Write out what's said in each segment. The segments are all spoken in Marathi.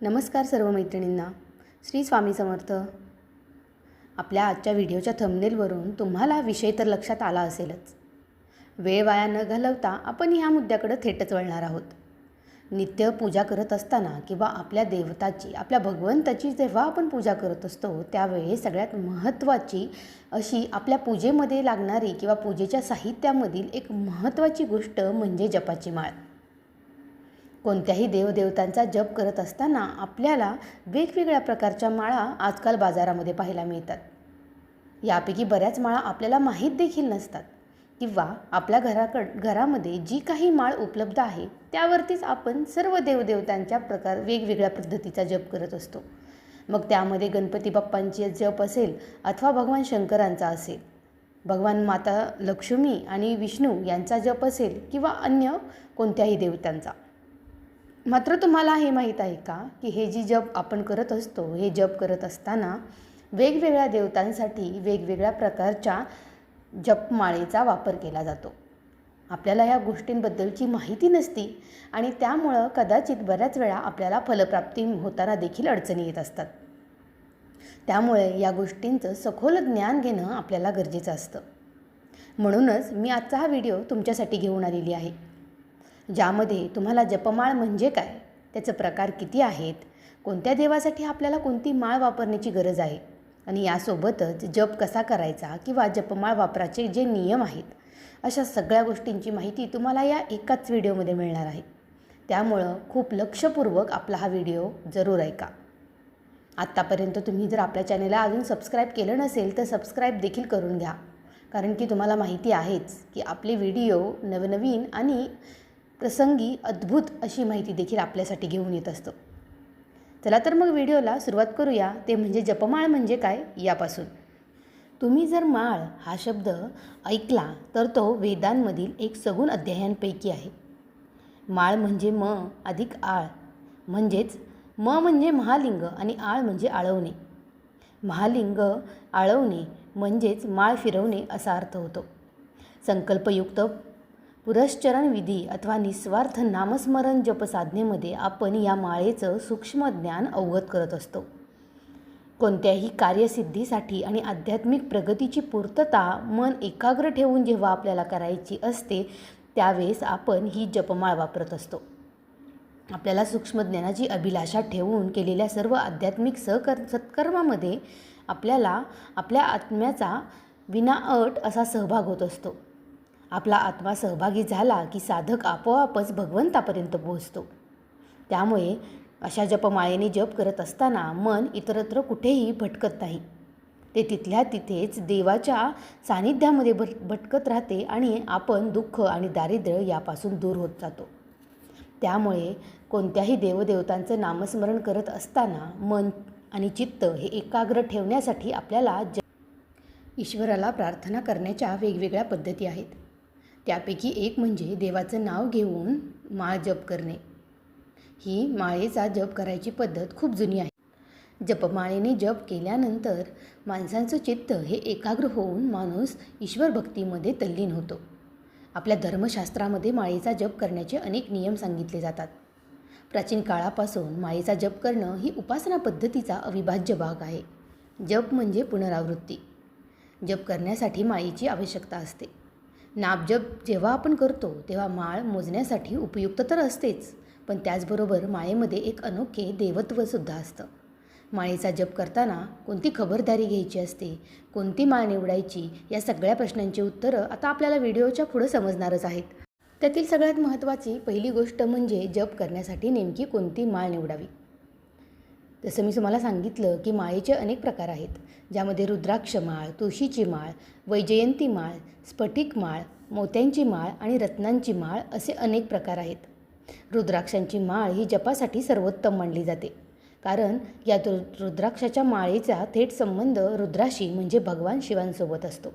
नमस्कार सर्व मैत्रिणींना. श्री स्वामी समर्थ. आपल्या आजच्या व्हिडिओच्या थंबनेलवरून तुम्हाला विषय तर लक्षात आला असेलच. वेळ वाया न घालवता आपण ह्या मुद्द्याकडे थेटच वळणार आहोत. नित्य पूजा करत असताना किंवा आपल्या देवताची, आपल्या भगवंताची जेव्हा आपण पूजा करत असतो त्यावेळी सगळ्यात महत्त्वाची अशी आपल्या पूजेमध्ये लागणारी किंवा पूजेच्या साहित्यामधील एक महत्त्वाची गोष्ट म्हणजे जपाची माळ. कोणत्याही देवदेवतांचा जप करत असताना आपल्याला वेगवेगळ्या प्रकारच्या माळा आजकाल बाजारामध्ये पाहायला मिळतात. यापैकी बऱ्याच माळा आपल्याला माहीत देखील नसतात किंवा आपल्या घरामध्ये जी काही माळ उपलब्ध आहे त्यावरतीच आपण सर्व देवदेवतांच्या वेगवेगळ्या पद्धतीचा जप करत असतो. मग त्यामध्ये गणपती बाप्पांची जप असेल अथवा भगवान शंकरांचा असेल, भगवान माता लक्ष्मी आणि विष्णू यांचा जप असेल किंवा अन्य कोणत्याही देवतांचा. मात्र तुम्हाला हे माहीत आहे का की हे जी जप आपण करत असतो, हे जप करत असताना वेगवेगळ्या देवतांसाठी वेगवेगळ्या प्रकारच्या जपमाळेचा वापर केला जातो. आपल्याला या गोष्टींबद्दलची माहिती नसती आणि त्यामुळं कदाचित बऱ्याच वेळा आपल्याला फलप्राप्ती होताना देखील अडचणी येत असतात. त्यामुळे या गोष्टींचं सखोल ज्ञान घेणं आपल्याला गरजेचं असतं. म्हणूनच मी आजचा हा व्हिडिओ तुमच्यासाठी घेऊन आलेली आहे, ज्यामध्ये तुम्हाला जपमाळ म्हणजे काय, त्याचे प्रकार किती आहेत, कोणत्या देवासाठी आपल्याला कोणती माळ वापरण्याची गरज आहे आणि यासोबतच जप कसा करायचा किंवा जपमाळ वापराचे जे नियम आहेत, अशा सगळ्या गोष्टींची माहिती तुम्हाला या एकाच व्हिडिओमध्ये मिळणार आहे. त्यामुळं खूप लक्षपूर्वक आपला हा व्हिडिओ जरूर ऐका. आत्तापर्यंत तुम्ही जर आपल्या चॅनलला अजून सबस्क्राईब केलं नसेल तर सबस्क्राईब देखील करून घ्या, कारण की तुम्हाला माहिती आहेच की आपले व्हिडिओ नवनवीन आणि प्रसंगी अद्भुत अशी माहिती देखील आपल्यासाठी घेऊन येत असतो. चला तर मग व्हिडिओला सुरुवात करूया. ते म्हणजे जपमाळ म्हणजे काय यापासून. तुम्ही जर माळ हा शब्द ऐकला तर तो वेदांमधील एक सगुण अध्यायांपैकी आहे. माळ म्हणजे म अधिक आळ, म्हणजेच म म्हणजे महालिंग आणि आळ म्हणजे आळवणे. महालिंग आळवणे म्हणजेच माळ फिरवणे असा अर्थ होतो. संकल्पयुक्त पुरश्चरण विधी अथवा निस्वार्थ नामस्मरण जप साधनेमध्ये आपण या माळेचं सूक्ष्म ज्ञान अवगत करत असतो. कोणत्याही कार्यसिद्धीसाठी आणि आध्यात्मिक प्रगतीची पूर्तता मन एकाग्र ठेवून जेव्हा आपल्याला करायची असते त्यावेळेस आपण ही जपमाळ वापरत असतो. आपल्याला सूक्ष्म ज्ञानाची अभिलाषा ठेवून केलेल्या सर्व आध्यात्मिक सत्कर्मामध्ये आपल्याला आपल्या आत्म्याचा विनाअट असा सहभाग होत असतो. आपला आत्मा सहभागी झाला की साधक आपोआपच भगवंतापर्यंत पोहोचतो. त्यामुळे अशा जपमाळेने जप करत असताना मन इतरत्र कुठेही भटकत नाही. ते तिथल्या तिथेच देवाच्या सानिध्यामध्ये भटकत राहते आणि आपण दुःख आणि दारिद्र्य यापासून दूर होत जातो. त्यामुळे कोणत्याही देवदेवतांचं नामस्मरण करत असताना मन आणि चित्त हे एकाग्र ठेवण्यासाठी आपल्याला ईश्वराला प्रार्थना करण्याच्या वेगवेगळ्या पद्धती आहेत. त्यापैकी एक म्हणजे देवाचं नाव घेऊन माळ जप करणे. ही माळेचा जप करायची पद्धत खूप जुनी आहे. जपमाळेने जप केल्यानंतर माणसांचं चित्त हे एकाग्र होऊन माणूस ईश्वर भक्तीमध्ये तल्लीन होतो. आपल्या धर्मशास्त्रामध्ये माळेचा जप करण्याचे अनेक नियम सांगितले जातात. प्राचीन काळापासून माळेचा जप करणं ही उपासना पद्धतीचा अविभाज्य भाग आहे. जप म्हणजे पुनरावृत्ती. जप करण्यासाठी माळेची आवश्यकता असते. नामजप जेव्हा आपण करतो तेव्हा माळ मोजण्यासाठी उपयुक्त तर असतेच, पण त्याचबरोबर माळेमध्ये एक अनोखे देवत्वसुद्धा असतं. माळेचा जप करताना कोणती खबरदारी घ्यायची असते, कोणती माळ निवडायची, या सगळ्या प्रश्नांची उत्तरं आता आपल्याला व्हिडिओच्या पुढे समजणारच आहेत. त्यातील सगळ्यात महत्त्वाची पहिली गोष्ट म्हणजे जप करण्यासाठी नेमकी कोणती माळ निवडावी. जसं मी तुम्हाला सांगितलं की माळेचे अनेक प्रकार आहेत, ज्यामध्ये रुद्राक्ष माळ, तुळशीची माळ, वैजयंती माळ, स्फटिक माळ, मोत्यांची माळ आणि रत्नांची माळ असे अनेक प्रकार आहेत. रुद्राक्षांची माळ ही जपासाठी सर्वोत्तम मानली जाते, कारण या रुद्राक्षाच्या माळेचा थेट संबंध रुद्राशी म्हणजे भगवान शिवांसोबत असतो.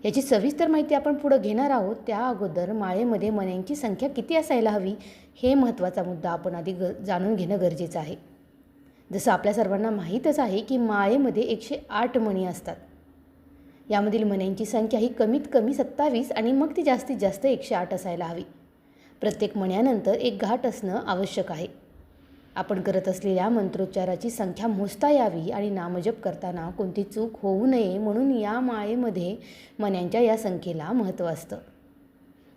याची सविस्तर माहिती आपण पुढं घेणार आहोत. त्या अगोदर माळेमध्ये मण्यांची संख्या किती असायला हवी हे महत्त्वाचा मुद्दा आपण आधी जाणून घेणं गरजेचं आहे. जसं आपल्या सर्वांना माहीतच आहे की माळेमध्ये 108 मणी असतात. यामधील मण्यांची संख्या ही कमीत कमी 27 आणि मग ती जास्तीत जास्त 108 असायला हवी. प्रत्येक मण्यानंतर एक घाट असणं आवश्यक आहे. आपण करत असलेल्या मंत्रोच्चाराची संख्या मोजता यावी आणि नामजप करताना कोणती चूक होऊ नये म्हणून या माळेमध्ये मण्यांच्या या संख्येला महत्त्व असतं.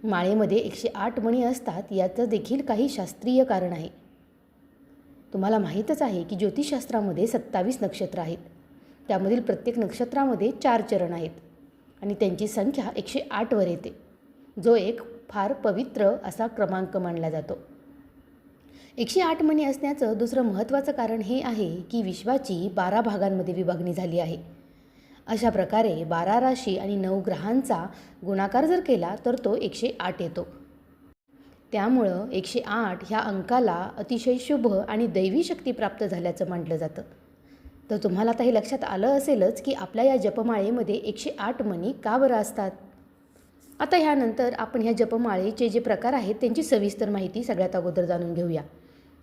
माळेमध्ये 108 मणी असतात याचं देखील काही शास्त्रीय कारण आहे. तुम्हाला माहीतच आहे की ज्योतिषशास्त्रामध्ये 27 नक्षत्र आहेत. त्यामधील प्रत्येक नक्षत्रामध्ये 4 चरण आहेत आणि त्यांची संख्या 108 वर येते, जो एक फार पवित्र असा क्रमांक मानला जातो. 108 मणी असण्याचं दुसरं महत्त्वाचं कारण हे आहे की विश्वाची 12 भागांमध्ये विभागणी झाली आहे. अशा प्रकारे 12 राशी आणि 9 ग्रहांचा गुणाकार जर केला तर तो 108 येतो. त्यामुळं 108 ह्या अंकाला अतिशय शुभ आणि दैवी शक्ती प्राप्त झाल्याचं मानलं जातं. तर तुम्हाला आता हे लक्षात आलं असेलच की आपल्या या जपमाळेमध्ये 108 मणी का बरं असतात. आता ह्यानंतर आपण ह्या जपमाळेचे जे प्रकार आहेत त्यांची सविस्तर माहिती सगळ्यात अगोदर जाणून घेऊया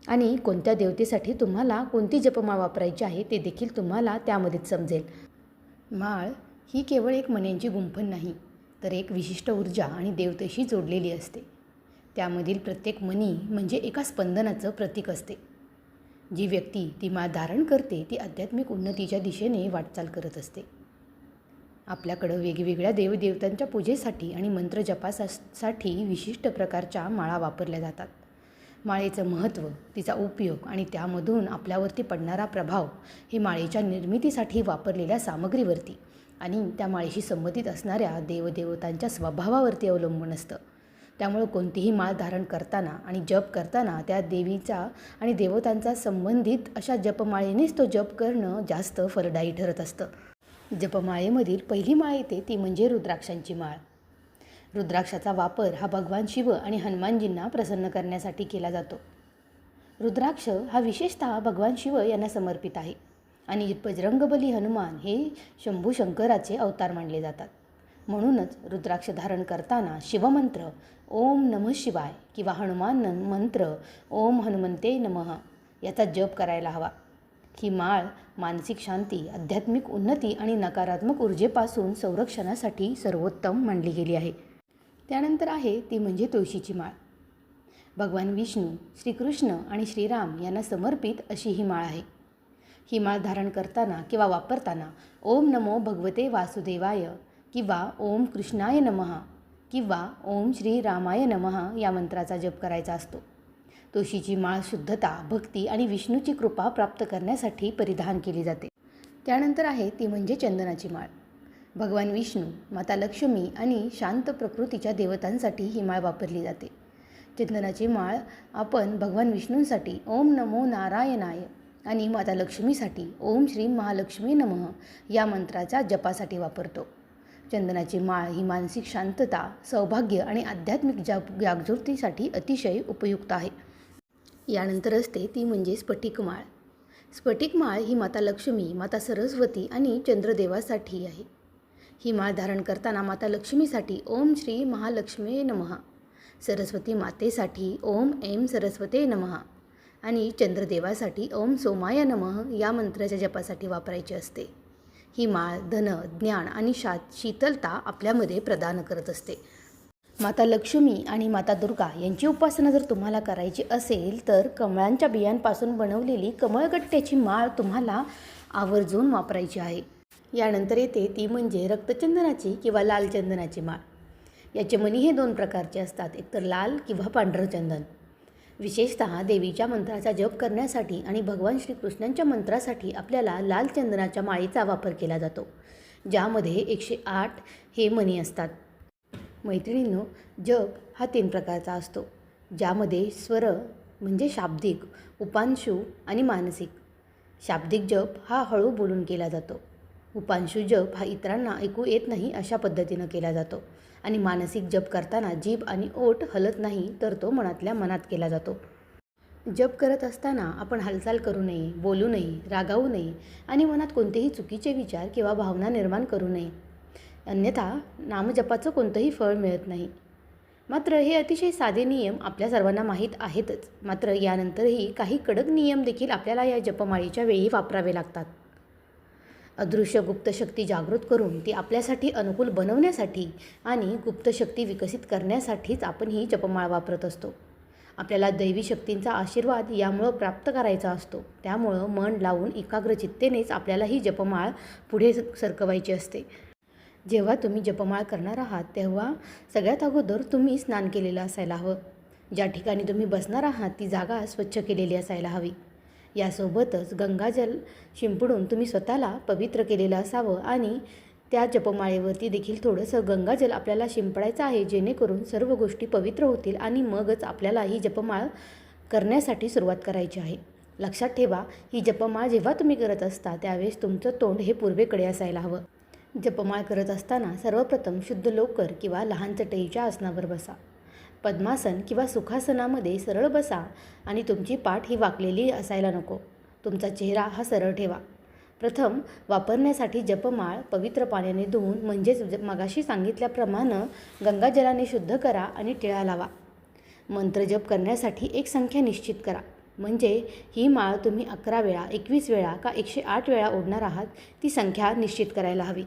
आणि कोणत्या देवतेसाठी तुम्हाला कोणती जपमाळ वापरायची आहे ते देखील तुम्हाला त्यामध्येच समजेल. माळ ही केवळ एक मण्यांची गुंफण नाही, तर एक विशिष्ट ऊर्जा आणि देवतेशी जोडलेली असते. त्यामधील प्रत्येक मणी म्हणजे एका स्पंदनाचं प्रतीक असते. जी व्यक्ती ती माळ धारण करते ती आध्यात्मिक उन्नतीच्या दिशेने वाटचाल करत असते. आपल्याकडं वेगवेगळ्या देवदेवतांच्या पूजेसाठी आणि मंत्रजपासाठी विशिष्ट प्रकारच्या माळा वापरल्या जातात. माळेचं महत्त्व, तिचा उपयोग आणि त्यामधून आपल्यावरती पडणारा प्रभाव हे माळेच्या निर्मितीसाठी वापरलेल्या सामग्रीवरती आणि त्या माळेशी संबंधित असणाऱ्या देवदेवतांच्या स्वभावावरती अवलंबून असतं. त्यामुळं कोणतीही माळ धारण करताना आणि जप करताना त्या देवीचा आणि देवतांचा संबंधित अशा जपमाळेनेच तो जप करणं जास्त फलदायी ठरत असतं. जपमाळेमधील पहिली माळ येते ती म्हणजे रुद्राक्षांची माळ. रुद्राक्षाचा वापर हा भगवान शिव आणि हनुमानजींना प्रसन्न करण्यासाठी केला जातो. रुद्राक्ष हा विशेषतः भगवान शिव यांना समर्पित आहे आणि बजरंगबली हनुमान हे शंभू शंकराचे अवतार मानले जातात. म्हणूनच रुद्राक्ष धारण करताना शिवमंत्र ओम नमः शिवाय किंवा हनुमान मंत्र ओम हनुमंते नमः याचा जप करायला हवा. ही माळ मानसिक शांती, आध्यात्मिक उन्नती आणि नकारात्मक ऊर्जेपासून संरक्षणासाठी सर्वोत्तम मानली गेली आहे. त्यानंतर आहे ती म्हणजे तुळशीची माळ. भगवान विष्णू, श्रीकृष्ण आणि श्रीराम यांना समर्पित अशी ही माळ आहे. ही माळ धारण करताना किंवा वापरताना ओम नमो भगवते वासुदेवाय किंवा ओम कृष्णाय नमः किंवा ओम श्री रामाय नमः या मंत्राचा जप करायचा असतो. तुळशीची माळ शुद्धता, भक्ती आणि विष्णूची कृपा प्राप्त करण्यासाठी परिधान केली जाते. त्यानंतर आहे ती म्हणजे चंदनाची माळ. भगवान विष्णू, माता लक्ष्मी आणि शांत प्रकृतीच्या देवतांसाठी ही माळ वापरली जाते. चंदनाची माळ आपण भगवान विष्णूंसाठी ओम नमो नारायणाय आणि माता लक्ष्मीसाठी ओम श्री महालक्ष्मी नमः या मंत्राच्या जपासाठी वापरतो. चंदनाची माळ ही मानसिक शांतता, सौभाग्य आणि आध्यात्मिक जागृतीसाठी अतिशय उपयुक्त आहे. यानंतर असते ती म्हणजे स्फटिक माळ. स्फटिक माळ ही माता लक्ष्मी, माता सरस्वती आणि चंद्रदेवासाठी आहे. ही माळ धारण करताना माता लक्ष्मीसाठी ओम श्री महालक्ष्मी नमः, सरस्वती मातेसाठी ओम ऐं सरस्वते नमः आणि चंद्रदेवासाठी ओम सोमाय नमः या मंत्राच्या जपासाठी वापरायची असते. ही माळ धन, ज्ञान आणि शीतलता आपल्यामध्ये प्रदान करत असते. माता लक्ष्मी आणि माता दुर्गा यांची उपासना जर तुम्हाला करायची असेल तर कमळांच्या बियांपासून बनवलेली कमळगट्ट्याची माळ तुम्हाला आवर्जून वापरायची आहे. यानंतर येते ती म्हणजे रक्तचंदनाची किंवा लाल चंदनाची माळ. याचे मणी हे 2 प्रकारचे असतात, एकतर लाल किंवा पांढरं चंदन. विशेषतः देवीच्या मंत्राचा जप करण्यासाठी आणि भगवान श्रीकृष्णांच्या मंत्रासाठी आपल्याला लाल चंदनाच्या माळेचा वापर केला जातो, ज्यामध्ये 108 हे मणी असतात. मैत्रिणींनो, जप हा 3 प्रकारचा असतो, ज्यामध्ये स्वर म्हणजे शाब्दिक, उपांशू आणि मानसिक. शाब्दिक जप हा हळू बोलून केला जातो. उपांशू जप हा इतरांना ऐकू येत नाही अशा पद्धतीनं केला जातो आणि मानसिक जप करताना जीभ आणि ओठ हलत नाही तर तो मनातल्या मनात केला जातो. जप करत असताना आपण हालचाल करू नये, बोलू नये, रागावू नये आणि मनात कोणतेही चुकीचे विचार किंवा भावना निर्माण करू नये, अन्यथा नामजपाचं कोणतंही फळ मिळत नाही. मात्र हे अतिशय साधे नियम आपल्या सर्वांना माहीत आहेतच. मात्र यानंतरही काही कडक नियम देखील आपल्याला या जपमाळेच्या वेळी वापरावे लागतात. अदृश्य गुप्त शक्ती जागृत करून ती आपल्यासाठी अनुकूल बनवण्यासाठी आणि गुप्त शक्ती विकसित करण्यासाठीच आपण ही जपमाळ वापरत असतो. आपल्याला दैवी शक्तींचा आशीर्वाद यामुळं प्राप्त करायचा असतो. त्यामुळं मन लावून एकाग्रचित्तेनेच आपल्याला ही जपमाळ पुढे सरकवायची असते. जेव्हा तुम्ही जपमाळ करणार आहात तेव्हा सगळ्यात अगोदर तुम्ही स्नान केलेलं असायला हवं. ज्या ठिकाणी तुम्ही बसणार आहात ती जागा स्वच्छ केलेली असायला हवी. यासोबतच गंगाजल शिंपडून तुम्ही स्वतःला पवित्र केलेलं असावं आणि त्या जपमाळेवरती देखील थोडंसं गंगाजल आपल्याला शिंपडायचं आहे, जेणेकरून सर्व गोष्टी पवित्र होतील आणि मगच आपल्याला ही जपमाळ करण्यासाठी सुरुवात करायची आहे. लक्षात ठेवा, ही जपमाळ जेव्हा तुम्ही करत असता त्यावेळेस तुमचं तोंड हे पूर्वेकडे असायला हवं. जपमाळ करत असताना सर्वप्रथम शुद्ध लोकर किंवा लहान चटईच्या आसनावर बसा. पद्मासन किंवा सुखासनामध्ये सरळ बसा आणि तुमची पाठ ही वाकलेली असायला नको. तुमचा चेहरा हा सरळ ठेवा. प्रथम वापरण्यासाठी जपमाळ पवित्र पाण्याने धुवून म्हणजेच मगाशी सांगितल्याप्रमाणे गंगाजलाने शुद्ध करा आणि टिळा लावा. मंत्रजप करण्यासाठी एक संख्या निश्चित करा. म्हणजे ही माळ तुम्ही 11 वेळा, 21 वेळा का 108 वेळा ओढणार आहात ती संख्या निश्चित करायला हवी.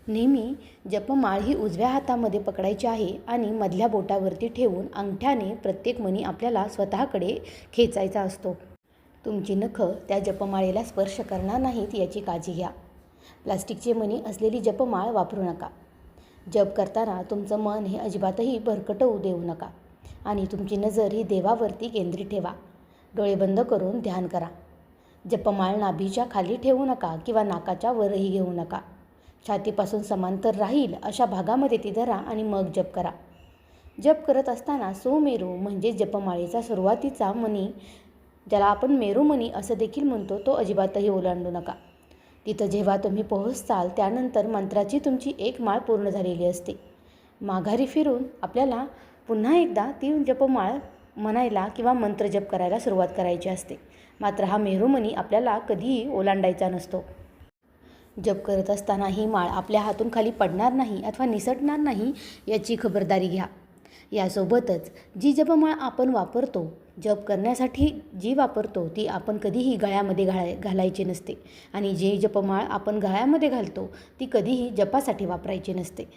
नेहमी जपमाळ ही उजव्या हातामध्ये पकडायची आहे आणि मधल्या बोटावरती ठेवून अंगठ्याने प्रत्येक मणी आपल्याला स्वतःकडे खेचायचा असतो. तुमची नखं त्या जपमाळेला स्पर्श करणार नाहीत याची काळजी घ्या. प्लास्टिकचे मणी असलेली जपमाळ वापरू नका. जप करताना तुमचं मन हे अजिबातही भरकटवू देऊ नका आणि तुमची नजर ही देवावरती केंद्रित ठेवा. डोळे बंद करून ध्यान करा. जपमाळ नाभीच्या खाली ठेवू नका किंवा नाकाच्या वरही घेऊ नका. छातीपासून समांतर राहील अशा भागामध्ये ती धरा आणि मग जप करा. जप करत असताना सुमेरू म्हणजे जपमाळेचा सुरुवातीचा मणी, ज्याला आपण मेरुमणी असं देखील म्हणतो, तो अजिबातही ओलांडू नका. तिथं जेव्हा तुम्ही पोहोचाल त्यानंतर मंत्राची तुमची एक माळ पूर्ण झालेली असते. माघारी फिरून आपल्याला पुन्हा एकदा ती जपमाळ म्हणायला किंवा मंत्रजप करायला सुरुवात करायची असते. मात्र हा मेरुमणी आपल्याला कधीही ओलांडायचा नसतो. जप करत असताना ही माळ आपल्या हातून खाली पडणार नाही अथवा निसटणार नाही याची खबरदारी घ्या. यासोबतच जी जपमाळ आपण वापरतो, जप करण्यासाठी जी वापरतो ती आपण कधीही गळ्यामध्ये घालायची नसते आणि जी जपमाळ आपण गळ्यामध्ये घालतो ती कधीही जपासाठी वापरायची नसते.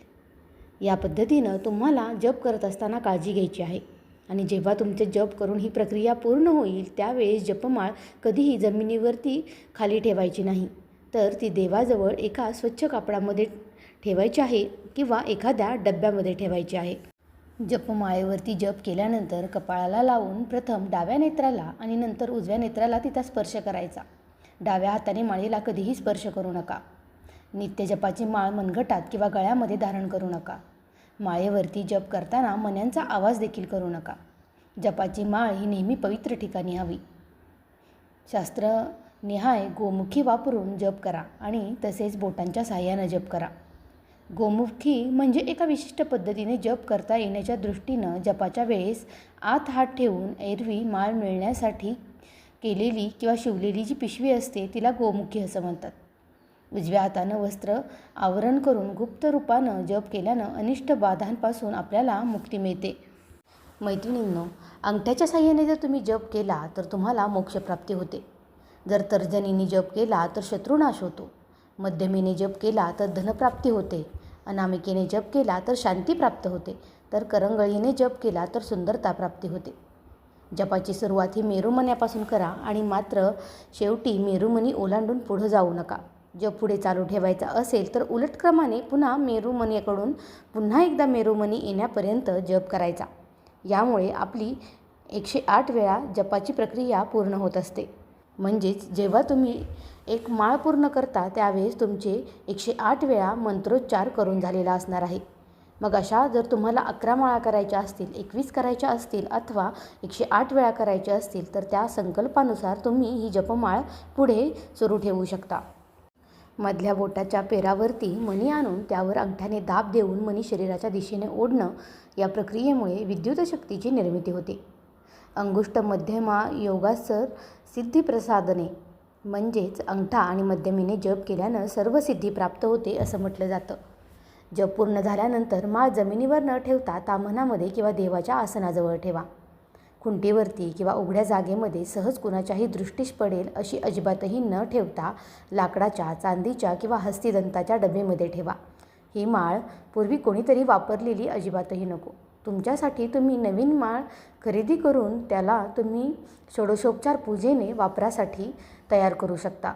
या पद्धतीनं तुम्हाला जप करत असताना काळजी घ्यायची आहे आणि जेव्हा तुमचे जप करून ही प्रक्रिया पूर्ण होईल त्यावेळेस जपमाळ कधीही जमिनीवरती खाली ठेवायची नाही, तर ती देवाजवळ एका स्वच्छ कापडामध्ये ठेवायची आहे किंवा एखाद्या डब्यामध्ये ठेवायची आहे. जपमाळेवरती जप केल्यानंतर कपाळाला लावून प्रथम डाव्या नेत्राला आणि नंतर उजव्या नेत्राला तिचा स्पर्श करायचा. डाव्या हाताने माळेला कधीही स्पर्श करू नका. नित्यजपाची माळ मनगटात किंवा गळ्यामध्ये धारण करू नका. माळेवरती जप करताना मण्यांचा आवाज देखील करू नका. जपाची माळ ही नेहमी पवित्र ठिकाणी हवी. शास्त्रनिहाय गोमुखी वापरून जप करा आणि तसेच बोटांच्या साहाय्यानं जप करा. गोमुखी म्हणजे एका विशिष्ट पद्धतीने जप करता येण्याच्या दृष्टीनं जपाच्या वेळेस आत हात ठेवून एरवी माळ मिळण्यासाठी केलेली किंवा शिवलेली जी पिशवी असते तिला गोमुखी असं म्हणतात. उजव्या हातानं वस्त्र आवरण करून गुप्त रूपानं जप केल्यानं अनिष्ट बाधांपासून आपल्याला मुक्ती मिळते. मैत्रिणींनो, अंगठ्याच्या साहाय्याने जर तुम्ही जप केला तर तुम्हाला मोक्षप्राप्ती होते. जर तर्जनीने जप केला तर शत्रुनाश होतो. मध्यमेने जप केला तर धनप्राप्ती होते. अनामिकेने जप केला तर शांती प्राप्त होते. तर करंगळीने जप केला तर सुंदरता प्राप्ती होते. जपाची सुरुवात ही मेरुमण्यापासून करा आणि मात्र शेवटी मेरुमणी ओलांडून पुढं जाऊ नका. जप पुढे चालू ठेवायचा असेल तर उलट क्रमाने पुन्हा मेरुमणीकडून पुन्हा एकदा मेरुमणी येण्यापर्यंत जप करायचा. यामुळे आपली 108 वेळा जपाची प्रक्रिया पूर्ण होत असते. म्हणजेच जेव्हा तुम्ही एक माळ पूर्ण करता त्यावेळेस तुमचे 108 वेळा मंत्रोच्चार करून झालेला असणार आहे. मग अशा जर तुम्हाला 11 माळा करायच्या असतील, 21 करायच्या असतील अथवा 108 वेळा करायच्या असतील तर त्या संकल्पानुसार तुम्ही ही जपमाळ पुढे सुरू ठेवू शकता. मधल्या बोटाच्या पेरावरती मणी आणून त्यावर अंगठ्याने दाब देऊन मणी शरीराच्या दिशेने ओढणं, या प्रक्रियेमुळे विद्युत शक्तीची निर्मिती होते. अंगुष्ठ मध्यमा योगासर सिद्धिप्रसादने म्हणजेच अंगठा आणि मध्यमेने जप केल्यानं सर्व सिद्धी प्राप्त होते असं म्हटलं जातं. जप पूर्ण झाल्यानंतर माळ जमिनीवर न ठेवता ताम्हनामध्ये किंवा देवाच्या आसनाजवळ ठेवा. खुंटीवरती किंवा उघड्या जागेमध्ये सहज कुणाच्याही दृष्टीस पडेल अशी अजिबातही न ठेवता लाकडाच्या, चांदीच्या किंवा हस्तिदंताच्या डबेमध्ये ठेवा. ही माळ पूर्वी कोणीतरी वापरलेली अजिबातही नको. तुमच्यासाठी तुम्ही नवीन माळ खरेदी करून त्याला तुम्ही षोडशोपचार पूजेने वापरासाठी तयार करू शकता.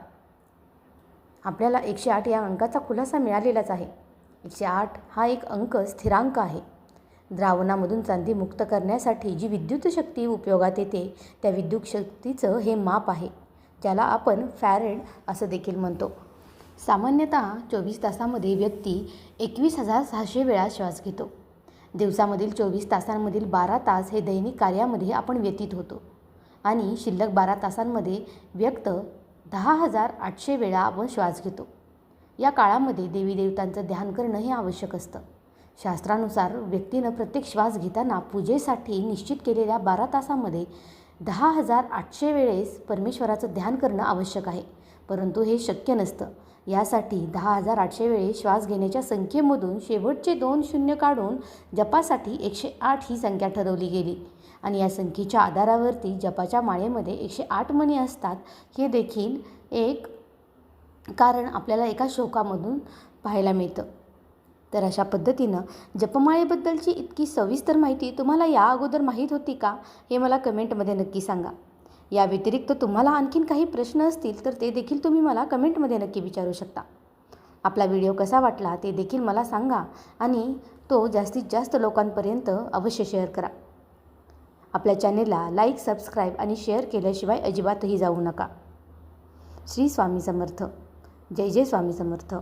आपल्याला 108 या अंकाचा खुलासा मिळालेलाच आहे. 108 हा एक अंक स्थिरांक आहे. द्रावणामधून चांदी मुक्त करण्यासाठी जी विद्युत शक्ती उपयोगात येते त्या विद्युत शक्तीचं हे माप आहे, ज्याला आपण फॅरेड असं देखील म्हणतो. सामान्यतः 24 तासामध्ये व्यक्ती 21,600 वेळा श्वास घेतो. दिवसामधील 24 तासांमधील 12 तास हे दैनिक कार्यामध्ये आपण व्यतीत होतो आणि शिल्लक 12 तासांमध्ये व्यक्त 10,800 वेळा आपण श्वास घेतो. या काळामध्ये देवी देवतांचं ध्यान करणं हे आवश्यक असतं. शास्त्रानुसार व्यक्तीनं प्रत्येक श्वास घेताना पूजेसाठी निश्चित केलेल्या 12 तासामध्ये 10,800 वेळेस परमेश्वराचं ध्यान करणं आवश्यक आहे. परंतु हे शक्य नसतं. यासाठी 10,800 वेळेस श्वास घेण्याच्या संख्येमधून शेवटचे 2 शून्य काढून जपासाठी 108 ही संख्या ठरवली गेली आणि या संख्येच्या आधारावरती जपाच्या माळेमध्ये 108 मणी असतात हे देखील एक कारण आपल्याला एका श्लोकामधून पाहायला मिळतं. तर अशा पद्धतीनं जपमाळेबद्दलची इतकी सविस्तर माहिती तुम्हाला या अगोदर माहीत होती का, हे मला कमेंटमध्ये नक्की सांगा. या व्यतिरिक्त तुम्हाला आणखीन काही प्रश्न असतील तर ते देखील तुम्ही मला कमेंटमध्ये नक्की विचारू शकता. आपला व्हिडिओ कसा वाटला ते देखील मला सांगा आणि तो जास्तीत जास्त लोकांपर्यंत अवश्य शेअर करा. आपल्या चॅनेलला लाईक, सबस्क्राईब आणि शेअर केल्याशिवाय अजिबातही जाऊ नका. श्री स्वामी समर्थ. जय जय स्वामी समर्थ.